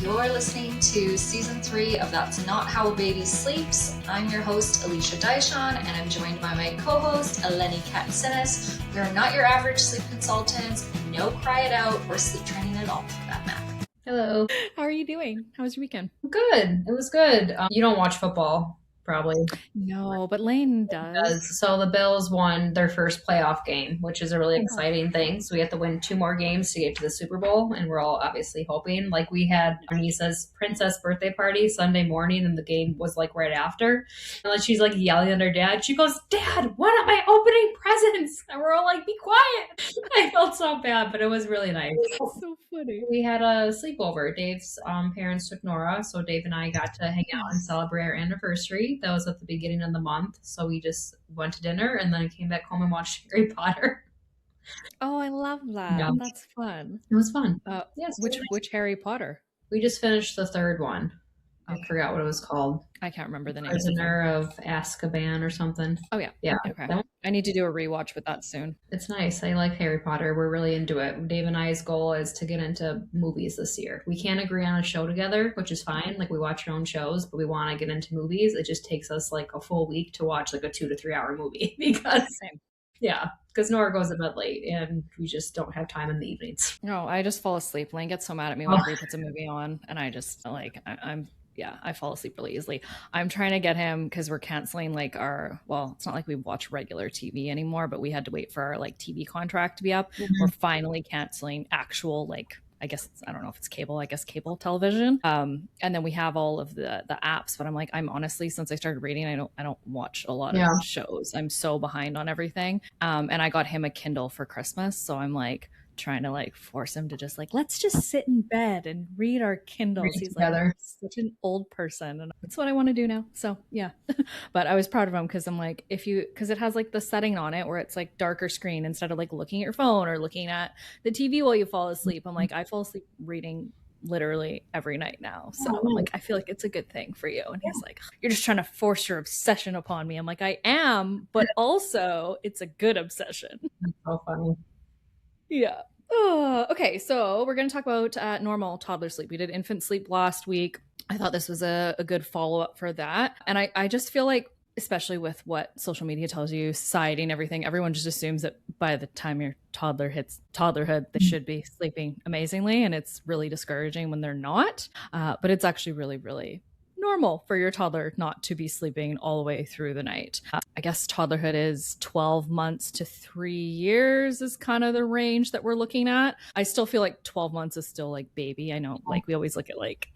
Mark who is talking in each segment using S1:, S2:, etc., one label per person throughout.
S1: You're listening to Season 3 of That's Not How a Baby Sleeps. I'm your host, Alicia Daishon, and I'm joined by my co-host, Eleni Katsinis. We are not your average sleep consultants, no cry it out or sleep training at all, for that matter.
S2: Hello.
S3: How are you doing? How was your weekend?
S2: Good. It was good. You don't watch football, probably.
S3: No, but Lane does.
S2: So the Bills won their first playoff game, which is a really exciting thing. So we have to win 2 more games to get to the Super Bowl, and we're all obviously hoping. Like, we had our niece's princess birthday party Sunday morning, and the game was like right after. And like she's like yelling at her dad. She goes, "Dad, what are my opening presents?" And we're all like, "Be quiet." I felt so bad, but it was really nice.
S3: So funny.
S2: We had a sleepover. Dave's parents took Nora, so Dave and I got to hang out and celebrate our anniversary. That was at the beginning of the month, so we just went to dinner and then came back home and watched Harry Potter.
S3: Oh, I love that.
S2: Yeah.
S3: That's fun.
S2: It was fun.
S3: Yes. Which Harry Potter?
S2: We just finished the third one. I forgot what it was called.
S3: I can't remember the name.
S2: Prisoner of Azkaban or something.
S3: Oh, yeah.
S2: Yeah.
S3: Okay. I need to do a rewatch with that soon.
S2: It's nice. I like Harry Potter. We're really into it. Dave and I's goal is to get into movies this year. We can't agree on a show together, which is fine. Like, we watch our own shows, but we want to get into movies. It just takes us like a full week to watch like a 2 to 3 hour movie because
S3: Same.
S2: Yeah, because Nora goes to bed late and we just don't have time in the evenings.
S3: No, I just fall asleep. Lane gets so mad at me whenever he puts a movie on, and I just like I fall asleep really easily. I'm trying to get him, because we're canceling like it's not like we watch regular TV anymore, but we had to wait for our like TV contract to be up. Mm-hmm. We're finally canceling actual I don't know if it's cable, cable television. And then we have all of the apps, but I'm honestly, since I started reading, I don't watch a lot of shows. I'm so behind on everything. And I got him a Kindle for Christmas. So I'm like trying to like force him to just like, let's just sit in bed and read our Kindles. He's together. Like such an old person, and that's what I want to do now. So yeah. But I was proud of him, because I'm like, because it has like the setting on it where it's like darker screen instead of like looking at your phone or looking at the TV while you fall asleep. I'm like, I fall asleep reading literally every night now. So I'm like, I feel like it's a good thing for you. And he's like, you're just trying to force your obsession upon me. I'm like, I am, but also it's a good obsession.
S2: That's so funny.
S3: Yeah. Okay, so we're going to talk about normal toddler sleep. We did infant sleep last week. I thought this was a good follow-up for that. And I just feel like, especially with what social media tells you, society and everything, everyone just assumes that by the time your toddler hits toddlerhood, they should be sleeping amazingly. And it's really discouraging when they're not. But it's actually really, really normal for your toddler not to be sleeping all the way through the night. I guess toddlerhood is 12 months to 3 years is kind of the range that we're looking at. I still feel like 12 months is still like baby. I know, like, we always look at like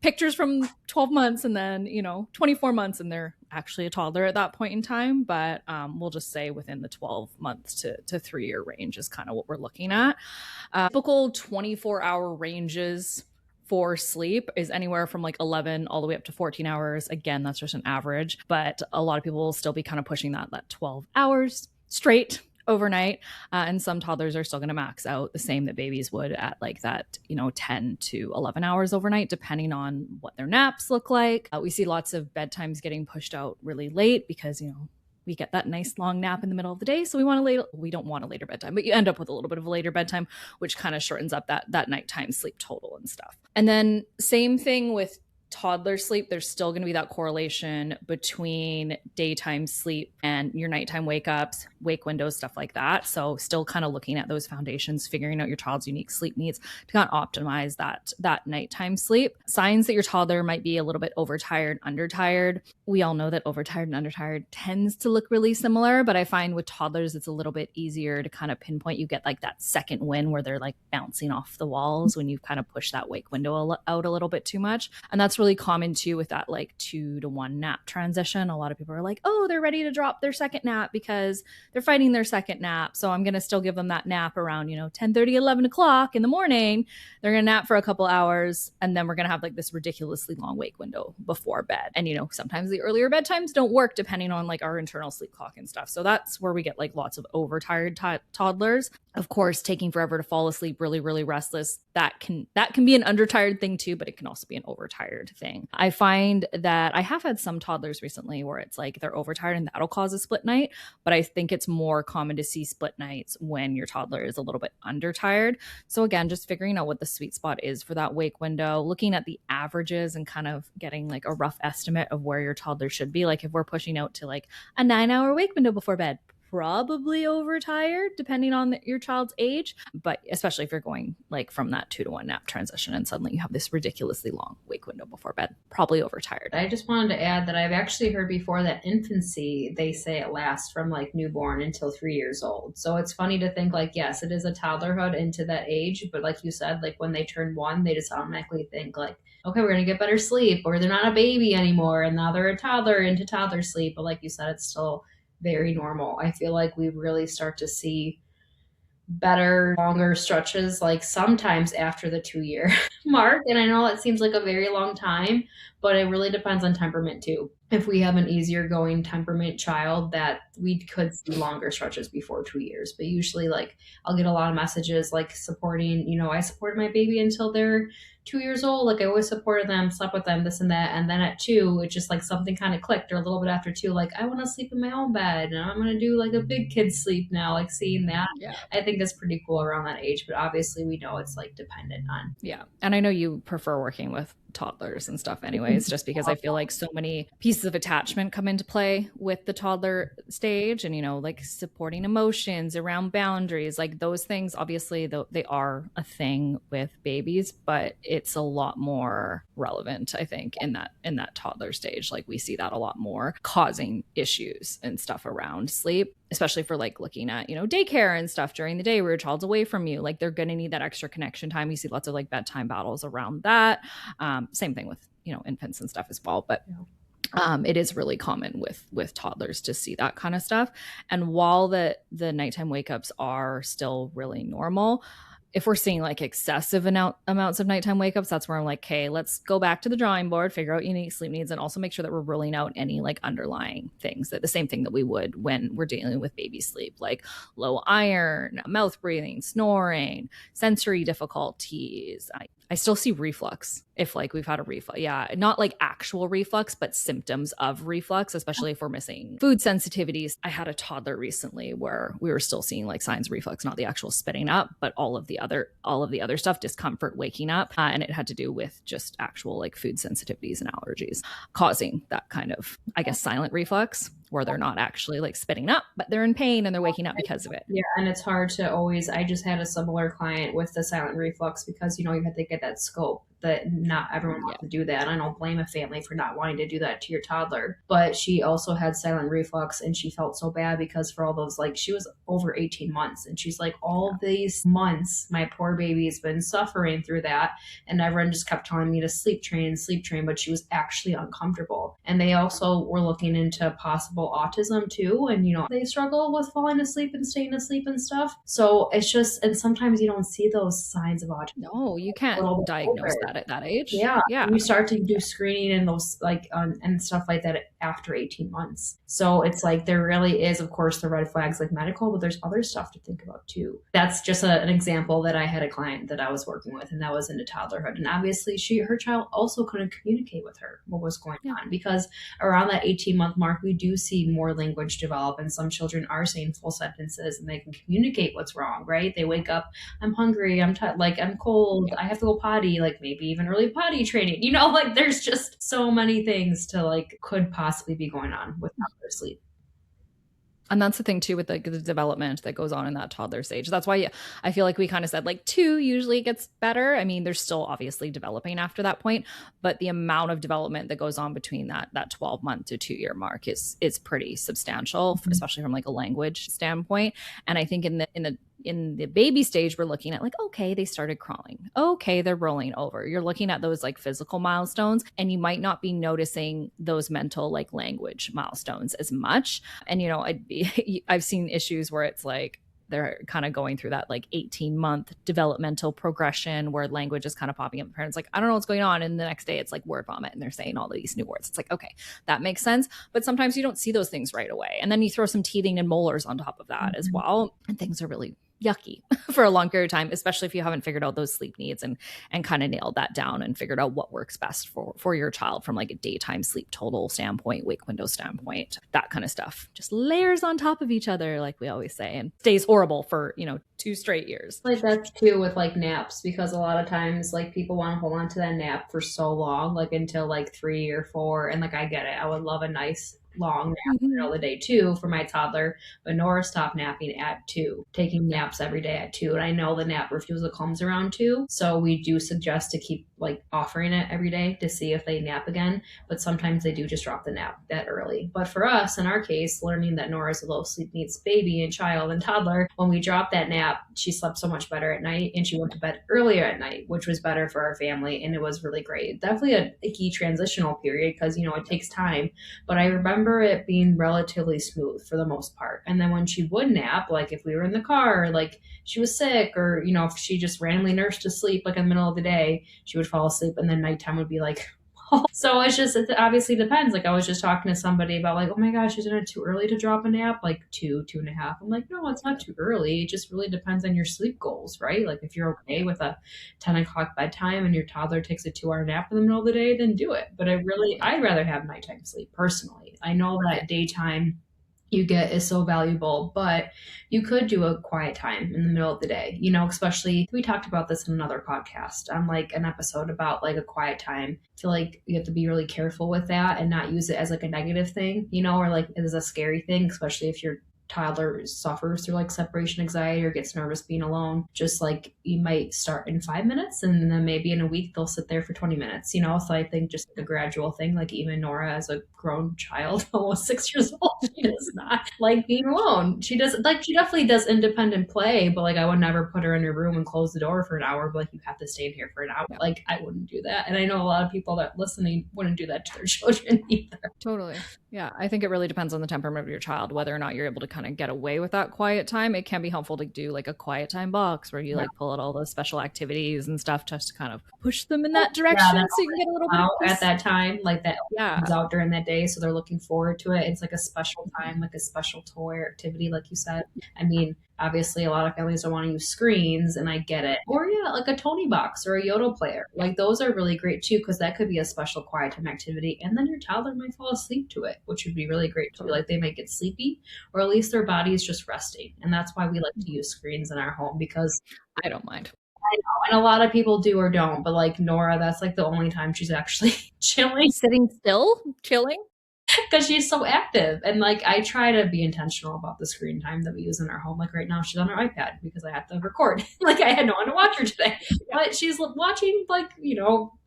S3: pictures from 12 months and then 24 months and they're actually a toddler at that point in time. But we'll just say within the 12 months to 3 year range is kind of what we're looking at. Typical 24-hour ranges for sleep is anywhere from like 11 all the way up to 14 hours. Again, that's just an average, but a lot of people will still be kind of pushing that 12 hours straight overnight. And some toddlers are still going to max out the same that babies would at like that, 10 to 11 hours overnight, depending on what their naps look like. We see lots of bedtimes getting pushed out really late because, we get that nice long nap in the middle of the day. So we don't want a later bedtime, but you end up with a little bit of a later bedtime, which kind of shortens up that nighttime sleep total and stuff. And then same thing with toddler sleep. There's still going to be that correlation between daytime sleep and your nighttime wake windows, stuff like that. So still kind of looking at those foundations, figuring out your child's unique sleep needs to kind of optimize that nighttime sleep. Signs that your toddler might be a little bit overtired, undertired. We all know that overtired and undertired tends to look really similar, but I find with toddlers, it's a little bit easier to kind of pinpoint. You get like that second win where they're like bouncing off the walls when you kind of push that wake window out a little bit too much. And that's really common too with that like 2 to 1 nap transition. A lot of people are like, oh, they're ready to drop their second nap because they're fighting their second nap. So I'm going to still give them that nap around, 10:30, 11 o'clock in the morning. They're going to nap for a couple hours. And then we're going to have like this ridiculously long wake window before bed. And, sometimes the earlier bedtimes don't work depending on like our internal sleep clock and stuff. So that's where we get like lots of overtired toddlers. Of course, taking forever to fall asleep, really, really restless, that can be an undertired thing too, but it can also be an overtired thing. I find that I have had some toddlers recently where it's like they're overtired and that'll cause a split night, but I think it's more common to see split nights when your toddler is a little bit undertired. So again, just figuring out what the sweet spot is for that wake window, looking at the averages and kind of getting like a rough estimate of where your toddler should be. Like if we're pushing out to like a 9-hour wake window before bed, probably overtired depending on your child's age, but especially if you're going like from that 2-to-1 nap transition and suddenly you have this ridiculously long wake window before bed, probably overtired.
S2: I just wanted to add that I've actually heard before that infancy, they say it lasts from like newborn until 3 years old. So it's funny to think like, yes, it is a toddlerhood into that age, but like you said, like when they turn 1, they just automatically think like, okay, we're going to get better sleep, or they're not a baby anymore and now they're a toddler into toddler sleep. But like you said, it's still very normal. I feel like we really start to see better, longer stretches, like sometimes after the 2-year mark. And I know it seems like a very long time, but it really depends on temperament too. If we have an easier going temperament child, that we could see longer stretches before 2 years. But usually like I'll get a lot of messages like supporting, I supported my baby until they're 2 years old. Like I always supported them, slept with them, this and that. And then at 2, it just like something kind of clicked, or a little bit after 2, like I want to sleep in my own bed and I'm going to do like a big kid sleep now, like seeing that.
S3: Yeah.
S2: I think that's pretty cool around that age, but obviously we know it's like dependent on.
S3: Yeah. And I know you prefer working with toddlers and stuff anyways, just because I feel like so many pieces of attachment come into play with the toddler stage, and like supporting emotions around boundaries, like those things obviously they are a thing with babies, but it's a lot more relevant I think in that toddler stage. Like we see that a lot more causing issues and stuff around sleep, especially for like looking at daycare and stuff during the day where your child's away from you. Like they're going to need that extra connection time. You see lots of like bedtime battles around that. Same thing with infants and stuff as well, but it is really common with toddlers to see that kind of stuff. And while the nighttime wake ups are still really normal, if we're seeing like excessive amounts of nighttime wake ups, that's where I'm like, okay, let's go back to the drawing board, figure out unique sleep needs, and also make sure that we're ruling out any like underlying things, that the same thing that we would when we're dealing with baby sleep, like low iron, mouth breathing, snoring, sensory difficulties. I still see reflux if like we've had a reflux. Yeah, not like actual reflux, but symptoms of reflux, especially if we're missing food sensitivities. I had a toddler recently where we were still seeing like signs of reflux, not the actual spitting up, but all of the other stuff, discomfort, waking up. And it had to do with just actual like food sensitivities and allergies causing that kind of, I guess, silent reflux, where they're not actually like spitting up, but they're in pain and they're waking up because of it.
S2: Yeah, and it's hard to always, I just had a similar client with the silent reflux because, you have to get that scope, that not everyone wants to do that. I don't blame a family for not wanting to do that to your toddler, but she also had silent reflux and she felt so bad because for all those, like she was over 18 months and she's like, all these months, my poor baby's been suffering through that. And everyone just kept telling me to sleep train, but she was actually uncomfortable. And they also were looking into possible autism too. And, they struggle with falling asleep and staying asleep and stuff. So it's just, and sometimes you don't see those signs of autism.
S3: No, you can't diagnose that at that age.
S2: Yeah. You start to do screening and those like, and stuff like that after 18 months. So it's like, there really is, of course, the red flags like medical, but there's other stuff to think about too. That's just an example that I had a client that I was working with, and that was into toddlerhood. And obviously her child also couldn't communicate with her what was going on, because around that 18-month mark, we do see more language develop, and some children are saying full sentences and they can communicate what's wrong, right? They wake up, I'm hungry, I'm cold, I have to go potty, like maybe even early potty training, like there's just so many things to like could possibly be going on with toddler sleep.
S3: And that's the thing too with the development that goes on in that toddler stage. That's why I feel like we kind of said like 2 usually gets better. I mean, they're still obviously developing after that point, but the amount of development that goes on between that 12-month to 2-year mark is pretty substantial, especially from like a language standpoint. And I think in the baby stage, we're looking at like, okay, they started crawling. Okay, they're rolling over. You're looking at those like physical milestones, and you might not be noticing those mental like language milestones as much. And, I've seen issues where it's like, they're kind of going through that like 18-month developmental progression where language is kind of popping up. The parents like, I don't know what's going on. And the next day it's like word vomit and they're saying all these new words. It's like, okay, that makes sense. But sometimes you don't see those things right away. And then you throw some teething and molars on top of that as well. And things are really yucky for a long period of time, especially if you haven't figured out those sleep needs and kind of nailed that down and figured out what works best for your child from like a daytime sleep total standpoint, wake window standpoint, that kind of stuff. Just layers on top of each other, like we always say, and stays horrible for, 2 straight years.
S2: Like that's too with like naps, because a lot of times like people want to hold on to that nap for so long, like until like 3 or 4. And like, I get it. I would love a nice long nap in the middle of the day too for my toddler, but Nora stopped napping at 2, taking naps every day at 2. And I know the nap refusal comes around 2. So we do suggest to keep like offering it every day to see if they nap again. But sometimes they do just drop the nap that early. But for us, in our case, learning that Nora's a low sleep needs baby and child and toddler, when we dropped that nap, she slept so much better at night and she went to bed earlier at night, which was better for our family. And it was really great. Definitely a key transitional period because, it takes time. But I remember it being relatively smooth for the most part. And then when she would nap, like if we were in the car, like she was sick, or, if she just randomly nursed to sleep, like in the middle of the day, she would fall asleep and then nighttime would be like, so it obviously depends. Like I was just talking to somebody about like, oh my gosh, isn't it too early to drop a nap? Like 2.5. I'm like, no, it's not too early. It just really depends on your sleep goals, right? Like if you're okay with a 10 o'clock bedtime and your toddler takes a 2-hour nap in the middle of the day, then do it. But I'd rather have nighttime sleep personally. I know that daytime you get is so valuable, but you could do a quiet time in the middle of the day, especially we talked about this in another podcast on like an episode about like a quiet time. I feel like you have to be really careful with that and not use it as like a negative thing, or like it is a scary thing, especially if your toddler suffers through like separation anxiety or gets nervous being alone. Just like you might start in 5 minutes and then maybe in a week they'll sit there for 20 minutes, so I think just a gradual thing. Like even Nora, as a grown child, almost 6 years old, she does not like being alone. She definitely does independent play, but like I would never put her in her room and close the door for an hour, but like you have to stay in here for an hour. Like I wouldn't do that. And I know a lot of people that listening wouldn't do that to their children either.
S3: Totally. Yeah, I think it really depends on the temperament of your child, whether or not you're able to kind of get away with that quiet time. It can be helpful to do like a quiet time box where you like pull out all those special activities and stuff just to kind of push them in that direction, so you can get a little bit
S2: out at that time, like that comes out during that day, so they're looking forward to it. It's like a special time, like a special toy or activity, like you said. I mean, obviously a lot of families don't want to use screens, and I get it. Or like a Tony box or a Yodel player. Like those are really great too, because that could be a special quiet time activity. And then your toddler might fall asleep to it, which would be really great too. Like they might get sleepy, or at least their body is just resting. And that's why we like to use screens in our home, because
S3: I don't mind.
S2: I know, and a lot of people do or don't, but like Nora, that's like the only time she's actually chilling.
S3: Sitting still, chilling.
S2: Because she's so active. And like I try to be intentional about the screen time that we use in our home. Like right now she's on her iPad because I have to record. Like I had no one to watch her today. But she's watching like,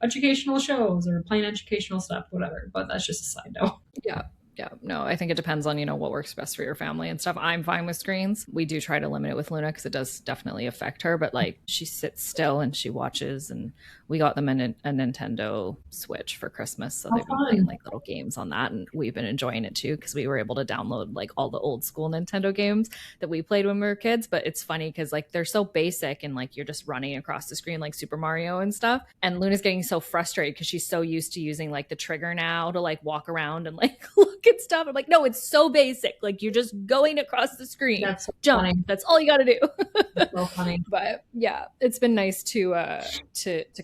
S2: educational shows or playing educational stuff, whatever. But that's just a side note.
S3: Yeah. Yeah, no, I think it depends on, what works best for your family and stuff. I'm fine with screens. We do try to limit it with Luna because it does definitely affect her. But like she sits still and she watches, and we got them a Nintendo Switch for Christmas. So they've been playing like little games on that. And we've been enjoying it too, because we were able to download like all the old school Nintendo games that we played when we were kids. But it's funny because like they're so basic and like you're just running across the screen like Super Mario and stuff. And Luna's getting so frustrated because she's so used to using like the trigger now to like walk around and like look at stuff. I'm like, no, it's so basic. Like you're just going across the screen.
S2: That's so
S3: jump.
S2: Funny.
S3: That's all you got to do.
S2: That's so funny.
S3: But yeah, it's been nice to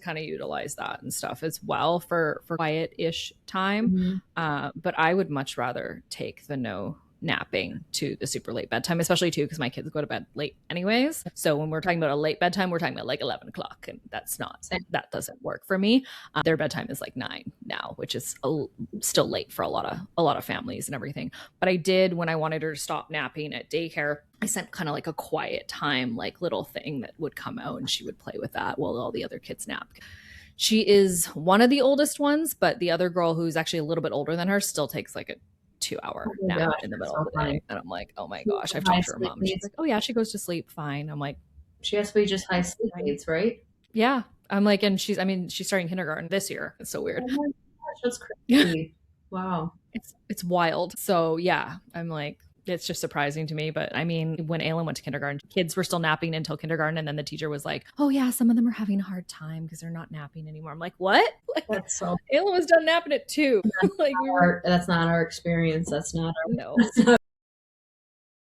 S3: kind of utilize that and stuff as well for quiet-ish time.
S2: Mm-hmm.
S3: But I would much rather take the no napping to the super late bedtime, especially too because my kids go to bed late anyways. So when we're talking about a late bedtime, we're talking about like 11 o'clock, and that doesn't work for me. Their bedtime is like 9 now, which is still late for a lot of families and everything. But I did, when I wanted her to stop napping at daycare, I sent kind of like a quiet time, like little thing that would come out, and she would play with that while all the other kids nap. She is one of the oldest ones, but the other girl, who's actually a little bit older than her, still takes like a 2-hour nap in the middle of the day. And I'm like, oh my gosh, I've talked to her mom. She's like, oh yeah, she goes to sleep fine. I'm like,
S2: she has to be just high sleep needs, right?
S3: Yeah. I'm like, and she's starting kindergarten this year. It's so weird.
S2: Oh my gosh, that's crazy. Wow.
S3: It's wild. So yeah, I'm like, it's just surprising to me. But I mean, when Aylin went to kindergarten, kids were still napping until kindergarten. And then the teacher was like, oh yeah, some of them are having a hard time because they're not napping anymore. I'm like, what?
S2: That's so
S3: Aylin was done napping at 2.
S2: That's not our experience. That's not our
S3: no.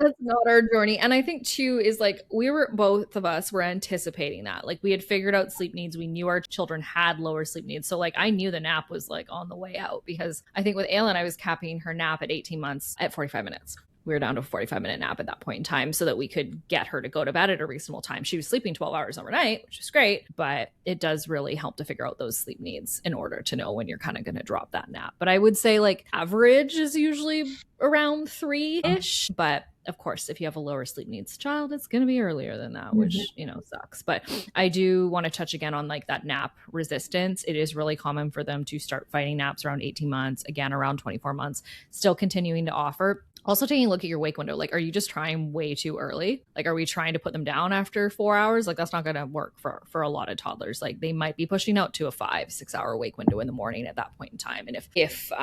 S3: That's not our journey. And I think too is like both of us were anticipating that. Like we had figured out sleep needs. We knew our children had lower sleep needs. So like I knew the nap was like on the way out, because I think with Aylin, I was capping her nap at 18 months at 45 minutes. We were down to a 45-minute nap at that point in time so that we could get her to go to bed at a reasonable time. She was sleeping 12 hours overnight, which is great, but it does really help to figure out those sleep needs in order to know when you're kind of going to drop that nap. But I would say like average is usually around 3-ish, but of course, if you have a lower sleep needs child, it's going to be earlier than that, which, sucks. But I do want to touch again on like that nap resistance. It is really common for them to start fighting naps around 18 months, again, around 24 months, still continuing to offer. Also taking a look at your wake window. Like, are you just trying way too early? Like, are we trying to put them down after 4 hours? Like, that's not going to work for a lot of toddlers. Like, they might be pushing out to a 5-6 hour wake window in the morning at that point in time. And if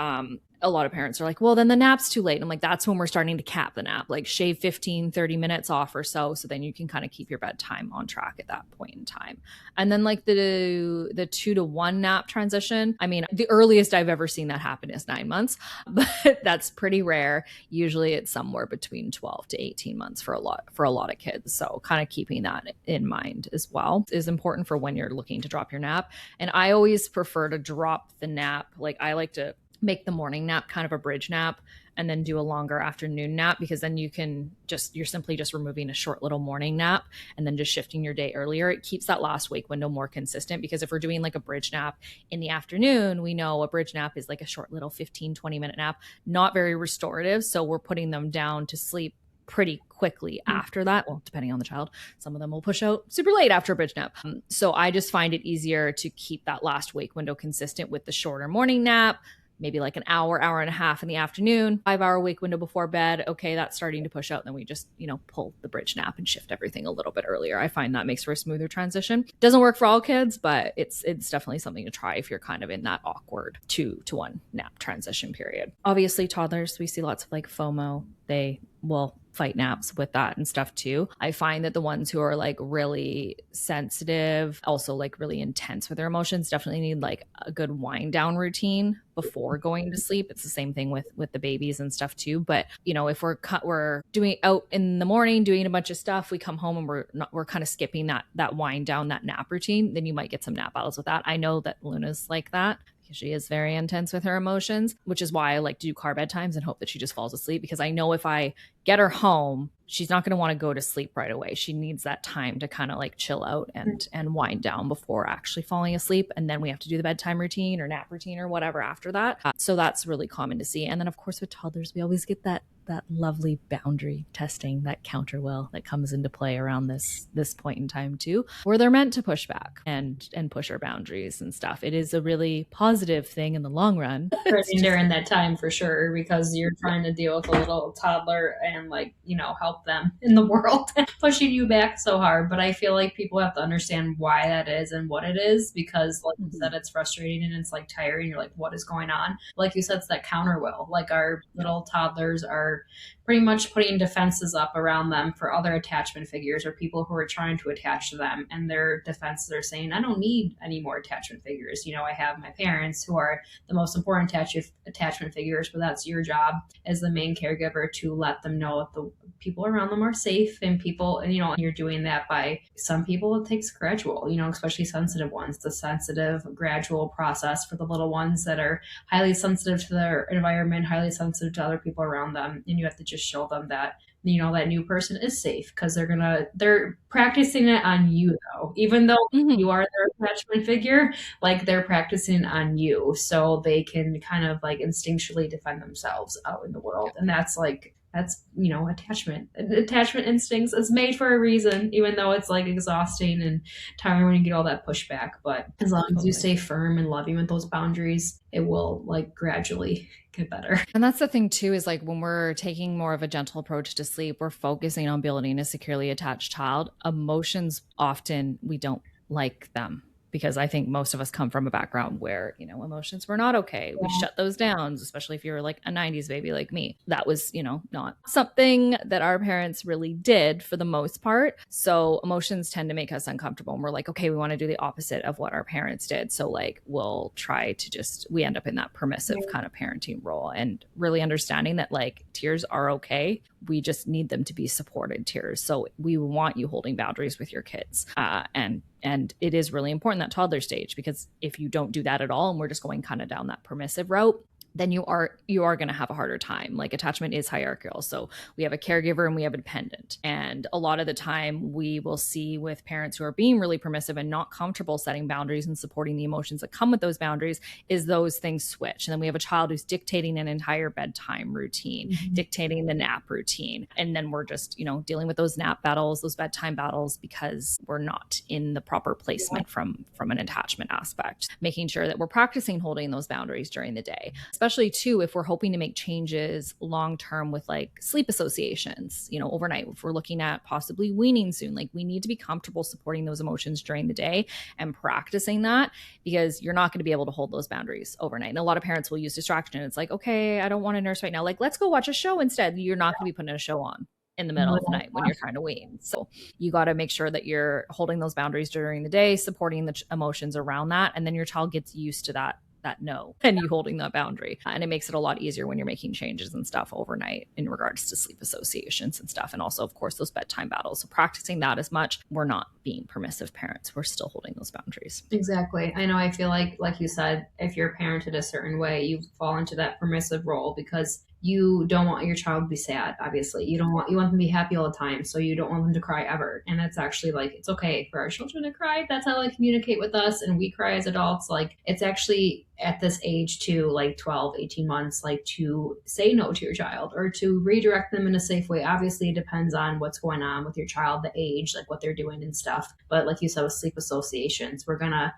S3: a lot of parents are like, well, then the nap's too late. And I'm like, that's when we're starting to cap the nap, like shave 15, 30 minutes off or so. So then you can kind of keep your bedtime on track at that point in time. And then like the 2 to 1 nap transition. I mean, the earliest I've ever seen that happen is 9 months, but that's pretty rare. Usually it's somewhere between 12 to 18 months for a lot of kids. So kind of keeping that in mind as well is important for when you're looking to drop your nap. And I always prefer to drop the nap. Like I like to make the morning nap kind of a bridge nap and then do a longer afternoon nap, because then you're simply just removing a short little morning nap and then just shifting your day earlier. It keeps that last wake window more consistent, because if we're doing like a bridge nap in the afternoon, we know a bridge nap is like a short little 15-20 minute nap, not very restorative. So we're putting them down to sleep pretty quickly after that. Well, depending on the child, some of them will push out super late after a bridge nap. So I just find it easier to keep that last wake window consistent with the shorter morning nap, maybe like an hour and a half in the afternoon, 5-hour wake window before bed. Okay, that's starting to push out. Then we just, pull the bridge nap and shift everything a little bit earlier. I find that makes for a smoother transition. Doesn't work for all kids, but it's definitely something to try if you're kind of in that awkward 2 to 1 nap transition period. Obviously, toddlers, we see lots of like FOMO. They will fight naps with that and stuff too. I find that the ones who are like really sensitive, also like really intense with their emotions, definitely need like a good wind down routine before going to sleep. It's the same thing with the babies and stuff too. But if we're doing out in the morning, doing a bunch of stuff, we come home and we're kind of skipping that wind down, that nap routine, then you might get some nap battles with that. I know that Luna's like that. She is very intense with her emotions, which is why I like to do car bedtimes and hope that she just falls asleep, because I know if I get her home, she's not going to want to go to sleep right away. She needs that time to kind of like chill out and wind down before actually falling asleep. And then we have to do the bedtime routine or nap routine or whatever after that. So that's really common to see. And then of course with toddlers, we always get that lovely boundary testing, that counter will that comes into play around this point in time too, where they're meant to push back and push our boundaries and stuff. It is a really positive thing in the long run.
S2: During that time for sure, because you're trying to deal with a little toddler and like, help them in the world, pushing you back so hard. But I feel like people have to understand why that is and what it is, because like you said, it's frustrating and it's like tiring. You're like, what is going on? Like you said, it's that counter will. Like our little toddlers are pretty much putting defenses up around them for other attachment figures or people who are trying to attach to them. And their defenses are saying, I don't need any more attachment figures. I have my parents who are the most important attachment figures, but that's your job as the main caregiver to let them know that the people around them are safe, and people, you're doing that by some people. It takes gradual, especially sensitive ones, the sensitive gradual process for the little ones that are highly sensitive to their environment, highly sensitive to other people around them. And you have to just show them that that new person is safe, because they're practicing it on you though, even though you are their attachment figure, like they're practicing on you so they can kind of like instinctually defend themselves out in the world. And that's attachment instincts is made for a reason, even though it's like exhausting and tiring when you get all that pushback. But as long as you stay firm and loving with those boundaries, it will like gradually get better.
S3: And that's the thing too, is like when we're taking more of a gentle approach to sleep, we're focusing on building a securely attached child. Emotions, often we don't like them, because I think most of us come from a background where, emotions were not okay. We shut those down, especially if you were like a 90s baby like me. That was, not something that our parents really did for the most part. So emotions tend to make us uncomfortable. And we're like, okay, we want to do the opposite of what our parents did. So like, we'll try to we end up in that permissive kind of parenting role, and really understanding that like tears are okay. we just need them to be supported tiers. So we want you holding boundaries with your kids. And it is really important, that toddler stage, because if you don't do that at all and we're just going kind of down that permissive route, then you are going to have a harder time. Like, attachment is hierarchical. So we have a caregiver and we have a dependent. And a lot of the time we will see with parents who are being really permissive and not comfortable setting boundaries and supporting the emotions that come with those boundaries, is those things switch. And then we have a child who's dictating an entire bedtime routine, dictating the nap routine. And then we're just, dealing with those nap battles, those bedtime battles, because we're not in the proper placement from an attachment aspect, making sure that we're practicing holding those boundaries during the day. Especially too, if we're hoping to make changes long-term with like sleep associations, overnight, if we're looking at possibly weaning soon, like we need to be comfortable supporting those emotions during the day and practicing that, because you're not going to be able to hold those boundaries overnight. And a lot of parents will use distraction. It's like, okay, I don't want to nurse right now. Like, let's go watch a show instead. You're not going to be putting a show on in the middle of the night when you're trying to wean. So you got to make sure that you're holding those boundaries during the day, supporting the emotions around that. And then your child gets used to that no, and you holding that boundary. And it makes it a lot easier when you're making changes and stuff overnight in regards to sleep associations and stuff. And also, of course, those bedtime battles. So practicing that as much, we're not being permissive parents. We're still holding those boundaries.
S2: Exactly. I know. I feel like you said, if you're parented a certain way, you fall into that permissive role because you don't want your child to be sad. Obviously, you want them to be happy all the time. So you don't want them to cry ever. And that's actually like, it's okay for our children to cry. That's how they communicate with us. And we cry as adults. Like, it's actually at this age too, like 12, 18 months, like to say no to your child or to redirect them in a safe way. Obviously, it depends on what's going on with your child, the age, like what they're doing and stuff. But like you said, with sleep associations, we're going to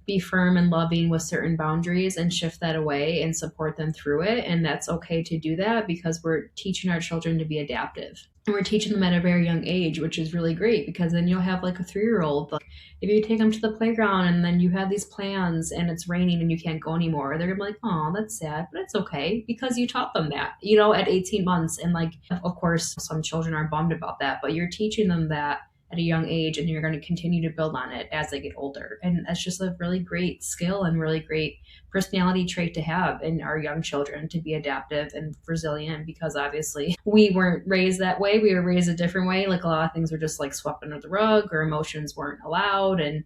S2: be firm and loving with certain boundaries and shift that away and support them through it. And that's okay to do that because we're teaching our children to be adaptive. And we're teaching them at a very young age, which is really great, because then you'll have like a 3-year-old. Like, if you take them to the playground and then you have these plans and it's raining and you can't go anymore, they're gonna be like, oh, that's sad, but it's okay because you taught them that, at 18 months. And like, of course, some children are bummed about that, but you're teaching them that at a young age, and you're going to continue to build on it as they get older. And that's just a really great skill and really great personality trait to have in our young children, to be adaptive and resilient, because obviously we weren't raised that way. We were raised a different way. Like, a lot of things were just like swept under the rug, or emotions weren't allowed, and,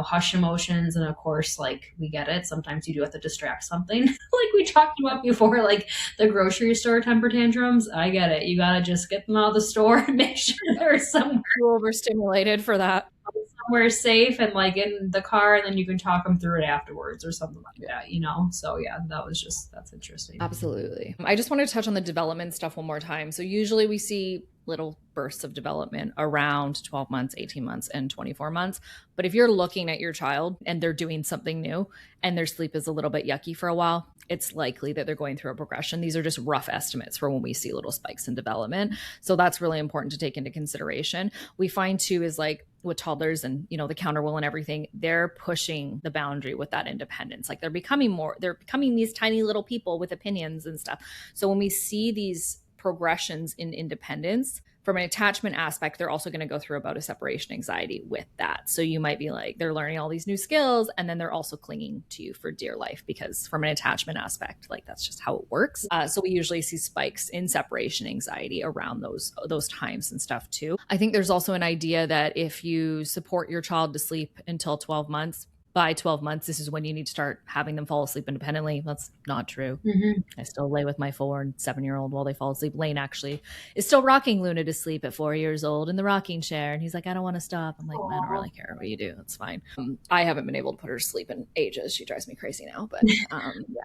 S2: hush emotions. And of course, like, we get it. Sometimes you do have to distract something like we talked about before, like the grocery store temper tantrums. I get it. You got to just get them out of the store and make sure they're somewhere
S3: Overstimulated for that.
S2: Somewhere safe and like in the car, and then you can talk them through it afterwards or something like that, So yeah, that's interesting.
S3: Absolutely. I just wanted to touch on the development stuff one more time. So usually we see little bursts of development around 12 months, 18 months, and 24 months. But if you're looking at your child and they're doing something new and their sleep is a little bit yucky for a while, it's likely that they're going through a progression. These are just rough estimates for when we see little spikes in development. So that's really important to take into consideration. We find too is like with toddlers and, the counter will and everything, they're pushing the boundary with that independence. Like, they're becoming these tiny little people with opinions and stuff. So when we see these progressions in independence, from an attachment aspect, they're also going to go through about a separation anxiety with that. So you might be like, they're learning all these new skills, and then they're also clinging to you for dear life, because from an attachment aspect, like, that's just how it works. So we usually see spikes in separation anxiety around those times and stuff too. I think there's also an idea that if you support your child to sleep until 12 months, by 12 months, this is when you need to start having them fall asleep independently. That's not true.
S2: Mm-hmm.
S3: I still lay with my 4 and 7-year-old while they fall asleep. Lane actually is still rocking Luna to sleep at 4 years old in the rocking chair. And he's like, I don't want to stop. I'm like, I don't really care what you do. It's fine. I haven't been able to put her to sleep in ages. She drives me crazy now. But yeah,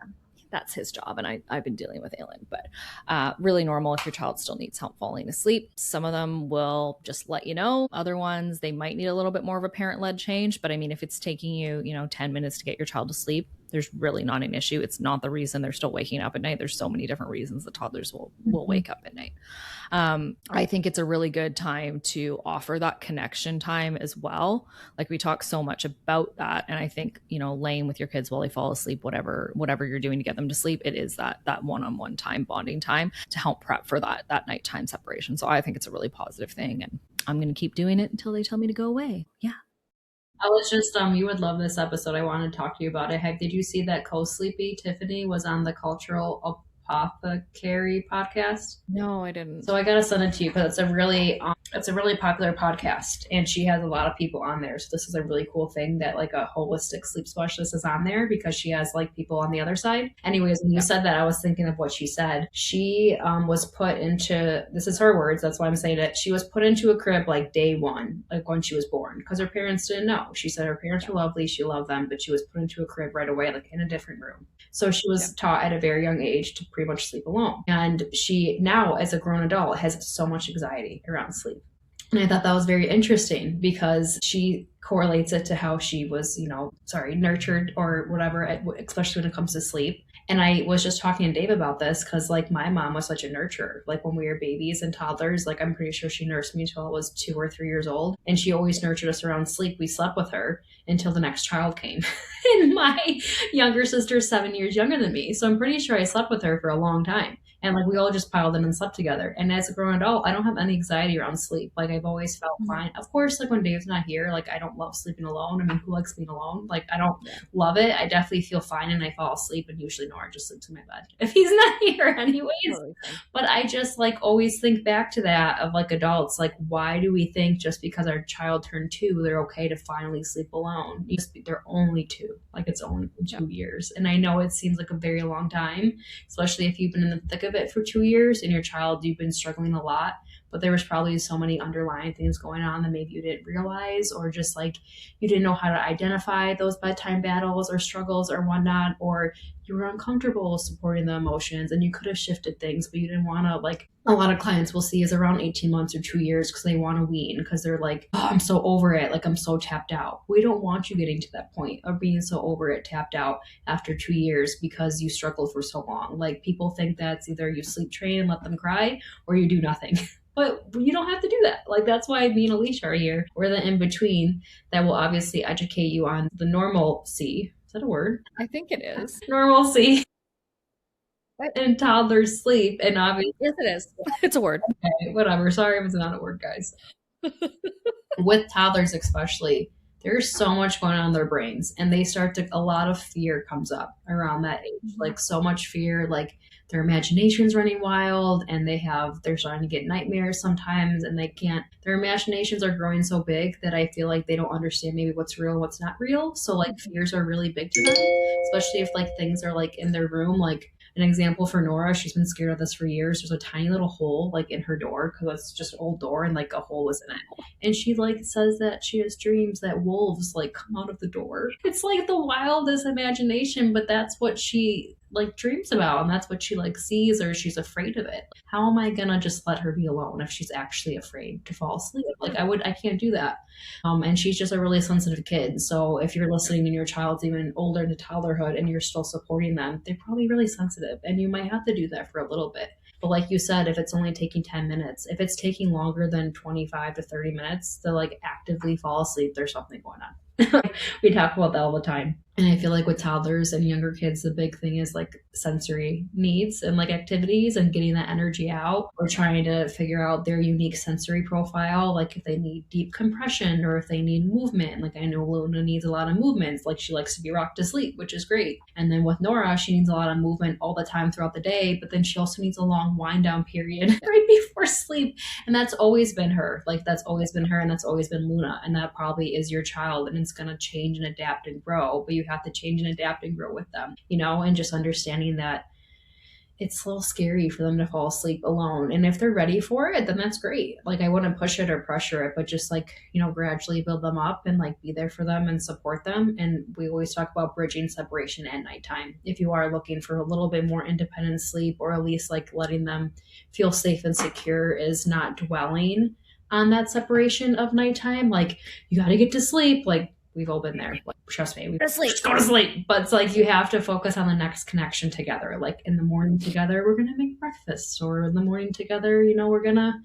S3: that's his job. And I've been dealing with Aylin. But really normal if your child still needs help falling asleep. Some of them will just let you know. Other ones, they might need a little bit more of a parent-led change. But I mean, if it's taking you, 10 minutes to get your child to sleep, there's really not an issue. It's not the reason they're still waking up at night. There's so many different reasons that toddlers will wake up at night. I think it's a really good time to offer that connection time as well. Like, we talk so much about that. And I think, laying with your kids while they fall asleep, whatever you're doing to get them to sleep, it is that one-on-one time, bonding time to help prep for that nighttime separation. So I think it's a really positive thing. And I'm going to keep doing it until they tell me to go away. Yeah.
S2: I was just, you would love this episode. I wanted to talk to you about it. Did you see that Co-Sleepy Tiffany was on the Cultural Apothecary podcast.
S3: No, I didn't.
S2: So I gotta send it to you because it's a really popular podcast, and she has a lot of people on there. So this is a really cool thing that like a holistic sleep specialist is on there because she has like people on the other side. Anyways, when you said that, I was thinking of what she said. She was put into, this is her words, that's why I'm saying it. She was put into a crib like day one, like when she was born, because her parents didn't know. She said her parents were lovely, she loved them, but she was put into a crib right away, like in a different room. So she was taught at a very young age to pretty much sleep alone. And she now, as a grown adult, has so much anxiety around sleep. And I thought that was very interesting because she correlates it to how she was, nurtured or whatever, especially when it comes to sleep. And I was just talking to Dave about this because like my mom was such a nurturer. Like when we were babies and toddlers, like I'm pretty sure she nursed me until I was 2 or 3 years old. And she always nurtured us around sleep. We slept with her until the next child came. And my younger sister is 7 years younger than me. So I'm pretty sure I slept with her for a long time. And like we all just piled in and slept together. And as a grown adult, I don't have any anxiety around sleep. Like I've always felt fine. Of course, like when Dave's not here, like I don't love sleeping alone. I mean, who likes being alone? Like I don't love it. I definitely feel fine and I fall asleep, and usually Nora just sleeps in my bed if he's not here anyways. Totally. But I just like always think back to that of like adults, like why do we think just because our child turned 2, they're okay to finally sleep alone? They're only 2. Like it's only 2 years. And I know it seems like a very long time, especially if you've been in the thick of it for 2 years and your child, you've been struggling a lot, but there was probably so many underlying things going on that maybe you didn't realize, or just like you didn't know how to identify those bedtime battles or struggles or whatnot, or you were uncomfortable supporting the emotions and you could have shifted things, but you didn't want to. Like a lot of clients will see is around 18 months or 2 years because they want to wean because they're like, oh, I'm so over it. Like I'm so tapped out. We don't want you getting to that point of being so over it, tapped out after 2 years because you struggled for so long. Like people think that's either you sleep train and let them cry or you do nothing. But you don't have to do that. Like that's why me and Alicia are here. We're the in-between that will obviously educate you on the normalcy. Is that a word?
S3: I think it is.
S2: Normalcy. And toddlers sleep, and obviously
S3: yes, it is. It's a word.
S2: Okay, whatever. Sorry if it's not a word, guys. With toddlers especially, there's so much going on in their brains, and they start to, a lot of fear comes up around that age. Like so much fear, like their imagination's running wild, and they're starting to get nightmares sometimes, and their imaginations are growing so big that I feel like they don't understand maybe what's real and what's not real. So like fears are really big to them, especially if like things are like in their room. Like an example for Nora, she's been scared of this for years. There's a tiny little hole like in her door because it's just an old door and like a hole was in it. And she like says that she has dreams that wolves like come out of the door. It's like the wildest imagination, but that's what she like dreams about, and that's what she like sees, or she's afraid of it. How am I gonna just let her be alone if she's actually afraid to fall asleep? Like I can't do that. And she's just a really sensitive kid. So if you're listening and your child's even older into toddlerhood and you're still supporting them, they're probably really sensitive, and you might have to do that for a little bit. But like you said, if it's only taking 10 minutes, if it's taking longer than 25 to 30 minutes to like actively fall asleep, there's something going on. We talk about that all the time. And I feel like with toddlers and younger kids, the big thing is like sensory needs and like activities and getting that energy out, or trying to figure out their unique sensory profile. Like if they need deep compression or if they need movement. Like I know Luna needs a lot of movements. Like she likes to be rocked to sleep, which is great. And then with Nora, she needs a lot of movement all the time throughout the day, but then she also needs a long wind down period right before sleep. And that's always been her. Like that's always been her, and that's always been Luna. And that probably is your child, and it's going to change and adapt and grow, but you have to change and adapt and grow with them, and just understanding that it's a little scary for them to fall asleep alone. And if they're ready for it, then that's great. Like I wouldn't push it or pressure it, but just like, gradually build them up and like be there for them and support them. And we always talk about bridging separation at nighttime. If you are looking for a little bit more independent sleep, or at least like letting them feel safe and secure, is not dwelling on that separation of nighttime. Like you got to get to sleep. Like we've all been there. Like, trust me, just go to sleep. But it's like you have to focus on the next connection together. Like in the morning together, we're gonna make breakfast, or in the morning together, we're gonna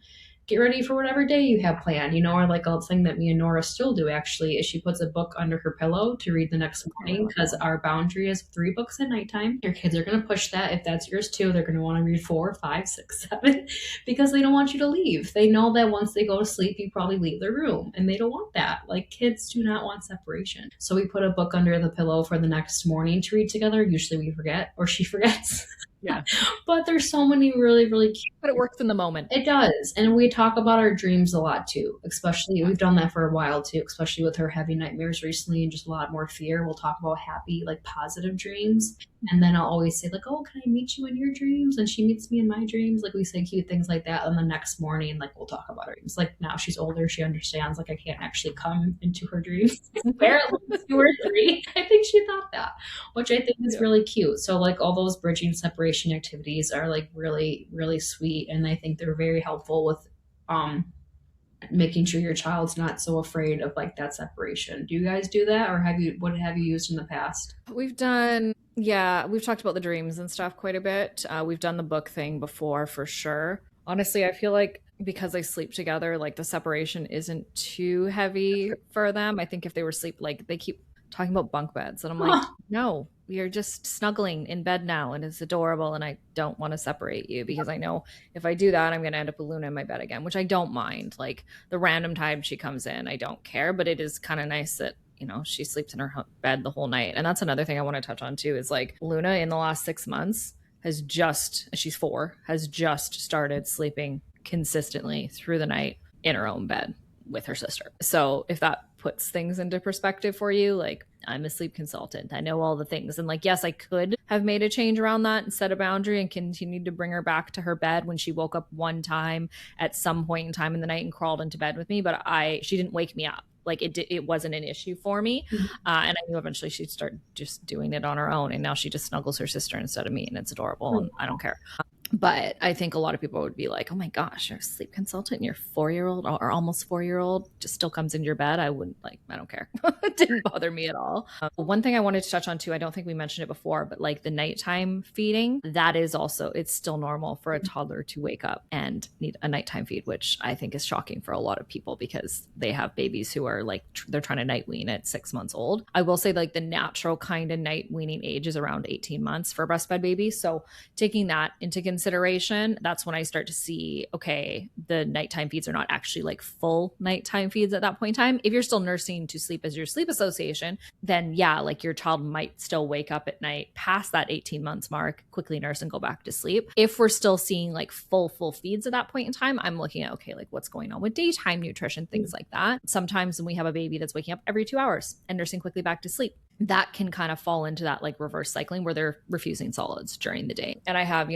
S2: get ready for whatever day you have planned, or like a thing that me and Nora still do actually is she puts a book under her pillow to read the next morning, because our boundary is 3 books at nighttime. Your kids are going to push that. If that's yours too, they're going to want to read 4, 5, 6, 7 because they don't want you to leave. They know that once they go to sleep, you probably leave their room, and they don't want that. Like kids do not want separation. So we put a book under the pillow for the next morning to read together. Usually we forget, or she forgets.
S3: Yeah.
S2: But there's so many really, really cute.
S3: But it works in the moment.
S2: It does. And we talk about our dreams a lot too, especially we've done that for a while too, especially with her heavy nightmares recently and just a lot more fear. We'll talk about happy, like positive dreams. And then I'll always say, like, oh, can I meet you in your dreams? And she meets me in my dreams. Like we say cute things like that. And the next morning, like we'll talk about her dreams. Like now she's older, she understands like I can't actually come into her dreams. Apparently 2 or 3. I think she thought that, which I think is really cute. So like all those bridging separation activities are like really, really sweet. And I think they're very helpful with making sure your child's not so afraid of like that separation. Do you guys do that, or what have you used in the past?
S3: We've talked about the dreams and stuff quite a bit. We've done the book thing before for sure. Honestly, I feel like because they sleep together, like the separation isn't too heavy for them. I think if they were asleep, like they keep talking about bunk beds, and I'm like, no, we are just snuggling in bed now, and it's adorable, and I don't want to separate you because I know if I do that, I'm going to end up with Luna in my bed again, which I don't mind. Like the random time she comes in, I don't care, but it is kind of nice that she sleeps in her bed the whole night. And that's another thing I want to touch on too, is like Luna in the last 6 months she's 4, has just started sleeping consistently through the night in her own bed with her sister. So if that puts things into perspective for you, like I'm a sleep consultant, I know all the things, and like yes, I could have made a change around that and set a boundary and continued to bring her back to her bed when she woke up one time at some point in time in the night and crawled into bed with me, but she didn't wake me up. Like it wasn't an issue for me. And I knew eventually she'd start just doing it on her own, and now she just snuggles her sister instead of me, and it's adorable, and I don't care. But I think a lot of people would be like, oh my gosh, you're a sleep consultant and your 4-year-old or almost 4-year-old just still comes into your bed. I don't care. It didn't bother me at all. One thing I wanted to touch on too, I don't think we mentioned it before, but like the nighttime feeding, that is also, it's still normal for a toddler to wake up and need a nighttime feed, which I think is shocking for a lot of people because they have babies who are like, they're trying to night wean at 6 months old. I will say like the natural kind of night weaning age is around 18 months for breastfed babies. So taking that into consideration, that's when I start to see, okay, the nighttime feeds are not actually like full nighttime feeds at that point in time. If you're still nursing to sleep as your sleep association, then yeah, like your child might still wake up at night past that 18 months mark, quickly nurse and go back to sleep. If we're still seeing like full feeds at that point in time, I'm looking at, okay, like what's going on with daytime nutrition, things like that. Sometimes when we have a baby that's waking up every 2 hours and nursing quickly back to sleep, that can kind of fall into that like reverse cycling where they're refusing solids during the day. And I have,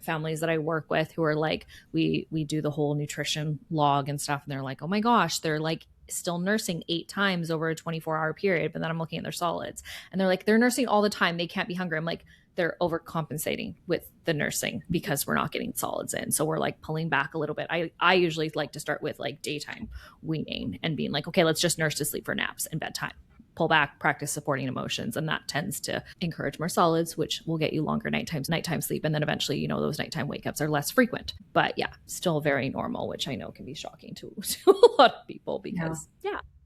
S3: families that I work with who are like, we do the whole nutrition log and stuff. And they're like, oh my gosh, they're like still nursing 8 times over a 24-hour period. But then I'm looking at their solids and they're like, they're nursing all the time. They can't be hungry. I'm like, they're overcompensating with the nursing because we're not getting solids in. So we're like pulling back a little bit. I usually like to start with like daytime weaning and being like, okay, let's just nurse to sleep for naps and bedtime. Pull back, practice supporting emotions, and that tends to encourage more solids, which will get you longer nighttime sleep, and then eventually, those nighttime wake ups are less frequent. But yeah, still very normal, which I know can be shocking to a lot of people because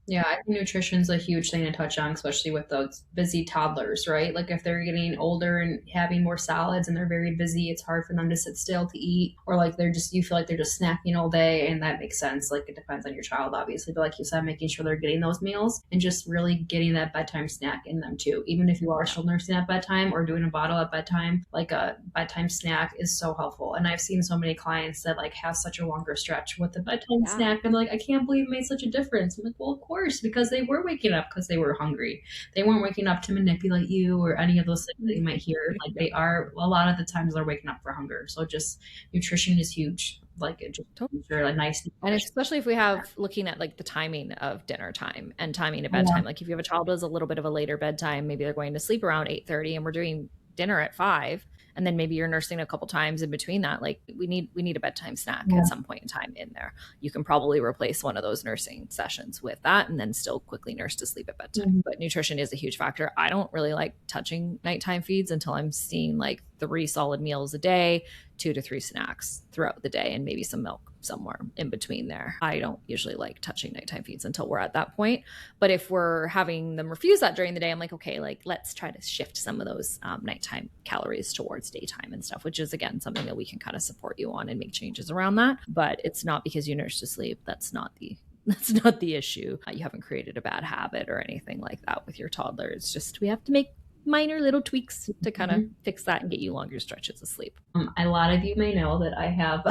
S2: Yeah, I think nutrition's a huge thing to touch on, especially with those busy toddlers, right? Like if they're getting older and having more solids and they're very busy, it's hard for them to sit still to eat, or like you feel like they're just snacking all day, and that makes sense. Like it depends on your child, obviously, but like you said, making sure they're getting those meals and just really getting that bedtime snack in them too. Even if you are still nursing at bedtime or doing a bottle at bedtime, like a bedtime snack is so helpful. And I've seen so many clients that like have such a longer stretch with the bedtime snack, and like, I can't believe it made such a difference. I'm like, well, of course, because they were waking up because they were hungry. They weren't waking up to manipulate you or any of those things that you might hear. Like they are, a lot of the times they're waking up for hunger. So just nutrition is huge. Like it just a nice nutrition.
S3: And especially if we have looking at like the timing of dinner time and timing of bedtime. Like if you have a child who has a little bit of a later bedtime, maybe they're going to sleep around 8:30 and we're doing dinner at 5. And then maybe you're nursing a couple times in between that. Like we need a bedtime snack at some point in time in there. You can probably replace one of those nursing sessions with that and then still quickly nurse to sleep at bedtime. But nutrition is a huge factor. I don't really like touching nighttime feeds until I'm seeing like 3 solid meals a day, 2 to 3 snacks throughout the day, and maybe some milk somewhere in between there. I don't usually like touching nighttime feeds until we're at that point. But if we're having them refuse that during the day, I'm like, okay, like let's try to shift some of those nighttime calories towards daytime and stuff, which is again something that we can kind of support you on and make changes around that. But it's not because you nurse to sleep. That's not the issue. You haven't created a bad habit or anything like that with your toddler. It's just we have to make minor little tweaks to kind of fix that and get you longer stretches of sleep.
S2: A lot of you may know that I have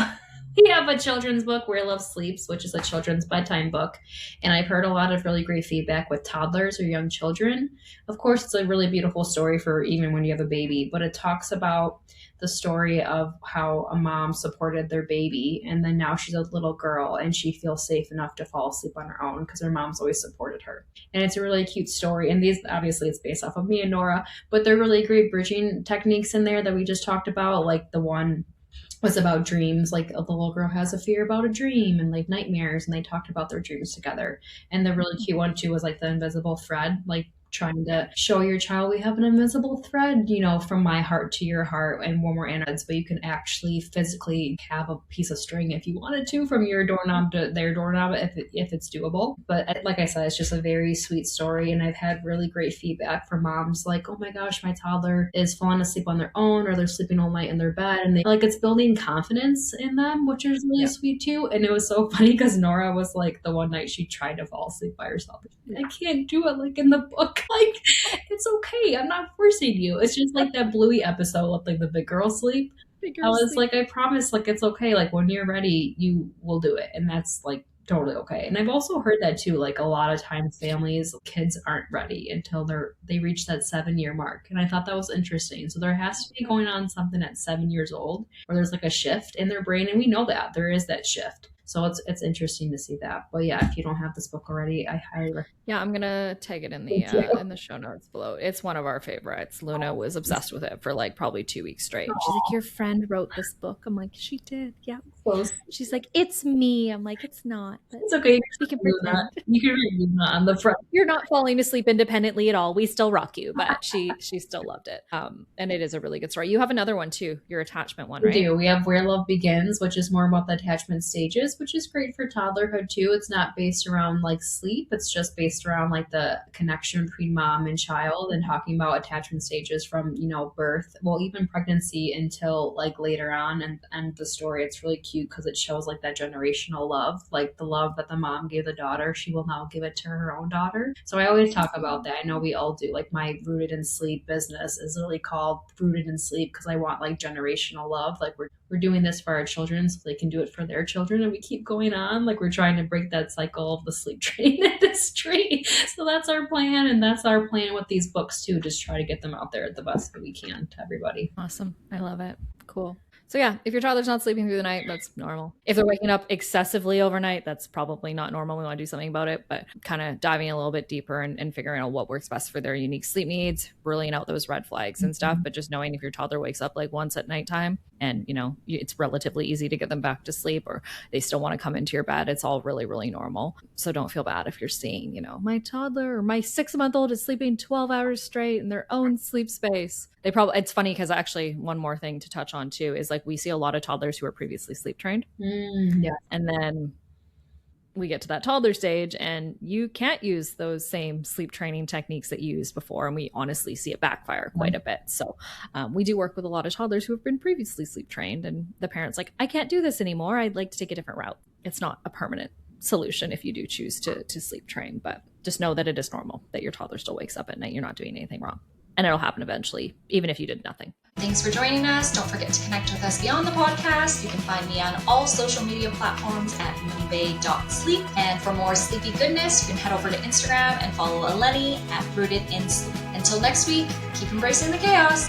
S2: we have a children's book, Where Love Sleeps, which is a children's bedtime book. And I've heard a lot of really great feedback with toddlers or young children. Of course, it's a really beautiful story for even when you have a baby, but it talks about the story of how a mom supported their baby, and then now she's a little girl and she feels safe enough to fall asleep on her own because her mom's always supported her. And it's a really cute story. And these, obviously, it's based off of me and Nora, but they're really great bridging techniques in there that we just talked about. Like the one was about dreams, like the little girl has a fear about a dream and like nightmares, and they talked about their dreams together. And the really cute one too was like the invisible thread, like trying to show your child we have an invisible thread, you know, from my heart to your heart, and one more innards, but you can actually physically have a piece of string if you wanted to from your doorknob to their doorknob if it's doable. But like I said, it's just a very sweet story, and I've had really great feedback from moms like, oh my gosh, my toddler is falling asleep on their own, or they're sleeping all night in their bed, and they like it's building confidence in them, which is really sweet too. And it was so funny because Nora was like, the one night she tried to fall asleep by herself. I can't do it like in the book. Like, it's okay. I'm not forcing you. It's just like that Bluey episode with like the big girl sleep. I was like, I promise, like, it's okay. Like, when you're ready, you will do it. And that's like totally okay. And I've also heard that too. Like, a lot of times families, kids aren't ready until they reach that 7-year mark. And I thought that was interesting. So there has to be going on something at 7 years old where there's like a shift in their brain. And we know that there is that shift. So it's interesting to see that. But yeah, if you don't have this book already, I highly recommend.
S3: Yeah, I'm gonna tag it in the show notes below. It's one of our favorites. Luna was obsessed with it for like probably 2 weeks straight. She's like, your friend wrote this book. I'm like, she did. Yeah. She's like, it's me. I'm like, it's not.
S2: It's okay.
S3: You can pretend.
S2: You can read Luna on the front.
S3: You're not falling asleep independently at all. We still rock you, but she still loved it. And it is a really good story. You have another one too, your attachment one, right?
S2: We do. We have Where Love Begins, which is more about the attachment stages, which is great for toddlerhood too. It's not based around like sleep. It's just based around like the connection between mom and child, and talking about attachment stages from, you know, birth, well, even pregnancy until like later on. And the story, it's really cute because it shows like that generational love, like the love that the mom gave the daughter, she will now give it to her own daughter. So I always talk about that. I know we all do. Like, my Rooted in Sleep business is really called Rooted in Sleep because I want like generational love. Like, we're doing this for our children so they can do it for their children, and we keep going on. Like, we're trying to break that cycle of the sleep train industry. So that's our plan, and that's our plan with these books too. Just try to get them out there the best that we can to everybody.
S3: Awesome. I love it. Cool. So yeah, if your toddler's not sleeping through the night, that's normal. If they're waking up excessively overnight, that's probably not normal. We want to do something about it, but kind of diving a little bit deeper and figuring out what works best for their unique sleep needs, ruling out those red flags and stuff. But just knowing if your toddler wakes up like once at nighttime and, you know, it's relatively easy to get them back to sleep, or they still want to come into your bed, it's all really, really normal. So don't feel bad if you're seeing, you know, my toddler or my 6-month-old is sleeping 12 hours straight in their own sleep space. It's funny because actually one more thing to touch on too is like we see a lot of toddlers who are previously sleep trained.
S2: Yeah.
S3: And then we get to that toddler stage and you can't use those same sleep training techniques that you used before. And we honestly see it backfire quite a bit. So we do work with a lot of toddlers who have been previously sleep trained, and the parents like, I can't do this anymore. I'd like to take a different route. It's not a permanent solution if you do choose to sleep train, but just know that it is normal that your toddler still wakes up at night. You're not doing anything wrong. And it'll happen eventually, even if you did nothing.
S1: Thanks for joining us. Don't forget to connect with us beyond the podcast. You can find me on all social media platforms at moonbay.sleep. And for more sleepy goodness, you can head over to Instagram and follow Eleni at Rooted in Sleep. Until next week, keep embracing the chaos.